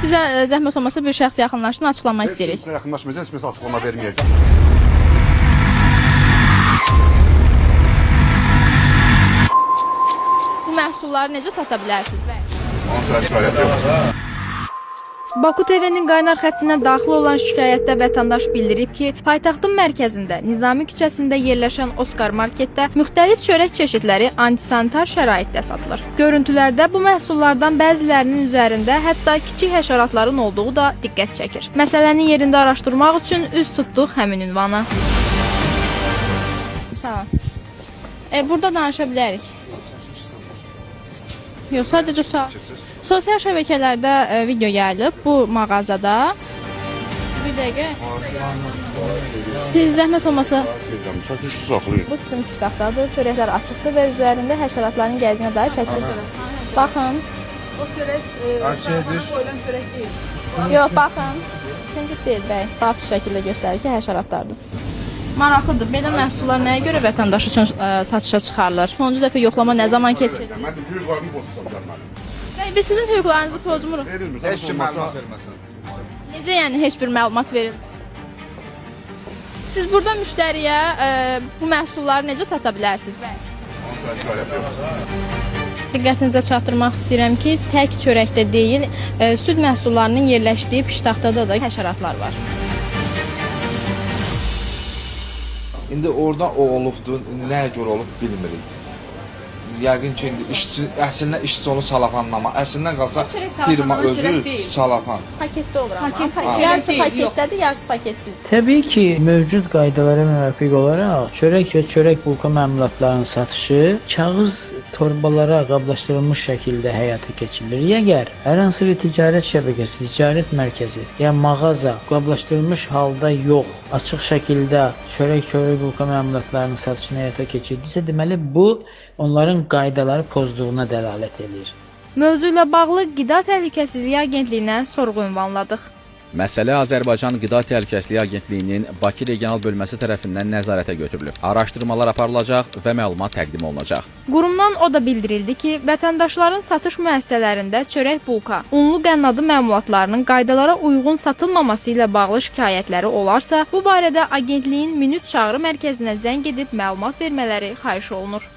Bizə zəhmət olmasa bir şəxs yaxınlaşsın, açıqlama istəyirik. Sizə yaxınlaşmayacaq, heç birisi açıqlama verməyəcək. Bu məhsulları necə sata bilərsiniz bəy? Hansısa şikayət yoxdur. Baku TV-nin qaynar xəttinə daxil olan şikayətdə vətəndaş bildirib ki, paytaxtın mərkəzində Nizami küçəsində yerləşən Oskar marketdə müxtəlif çörək çeşidləri antisanitar şəraitdə satılır. Görüntülərdə bu məhsullardan bəzilərinin üzərində hətta kiçik həşəratların olduğu da diqqət çəkir. Məsələni yerində araşdırmaq üçün üz tutduq həmin ünvana. Sağ ol. Burada danışa bilərik. Yox, sadəcə sual. Sosial şəbəkələrdə video gəlib bu mağazada. Bir dəqiqə. Siz zəhmət olmasa Çəkilişi saxlayın. bu sizin piştaxtadır, çörəklər açıqdır və üzərində həşəratların gəzinə dair şəkil. Baxın. O çörək koyulan çörək deyil. Yox, baxın. Küncük deyil bəy. Açıq şəkildə göstərir ki, həşəratlardır. Maraqlıdır. Belə məhsullar nəyə görə vətəndaş üçün satışa çıxarılır? Sonuncu dəfə yoxlama nə zaman keçir? Mənim hüquqlarımı pozursan mənim. Bəy, biz sizin hüquqlarınızı pozmuruq. Verilmir. Heç kim məlumat verməsin. Necə yəni heç bir məlumat verilmir? Siz burada müştəriyə bu məhsulları necə sata bilərsiniz bəy? Hansısa şikayət yoxdur. Diqqətinizə çatdırmaq istəyirəm ki, tək çörəkdə deyil, süd məhsullarının yerləşdiyi piştaxtada da həşəratlar var. İndi orada o olubdur, nəyə görə olub bilmirik. Yəqin ki, indi əslində işçi onu salafanlama. Əslində qalsa firma özü salafan. Paketdə olur amma. Paket- Yarısı deyil, paketdədir, yarısı paketsizdir. Təbii ki, mövcud qaydalara müvafiq olaraq çörək və çörək bulka məmulatlarının satışı kağız torbalara qablaşdırılmış şəkildə həyata keçirilir. Əgər hər hansı bir ticarət şəbəkəsi, ticarət mərkəzi ya mağaza qablaşdırılmış halda yox, açıq şəkildə çörək bulka məmulatlarının satışını həyata keçirdisə, deməli bu onların qaydaları pozduğuna dəlalət edir. Mövzu ilə bağlı Qida Təhlükəsizliyi Agentliyinə sorğu ünvanladıq. Məsələ Azərbaycan Qida Təhlükəsizliyi Agentliyinin Bakı regional bölməsi tərəfindən nəzarətə götürülüb. Araşdırmalar aparılacaq və məlumat təqdim olunacaq. Qurumdan o da bildirildi ki, vətəndaşların satış müəssisələrində çörək bulka, unlu qənnadı məmulatlarının qaydalara uyğun satılmaması ilə bağlı şikayətləri olarsa, bu barədə agentliyin Minüt çağrı mərkəzinə zəng edib məlumat vermələri xahiş olunur.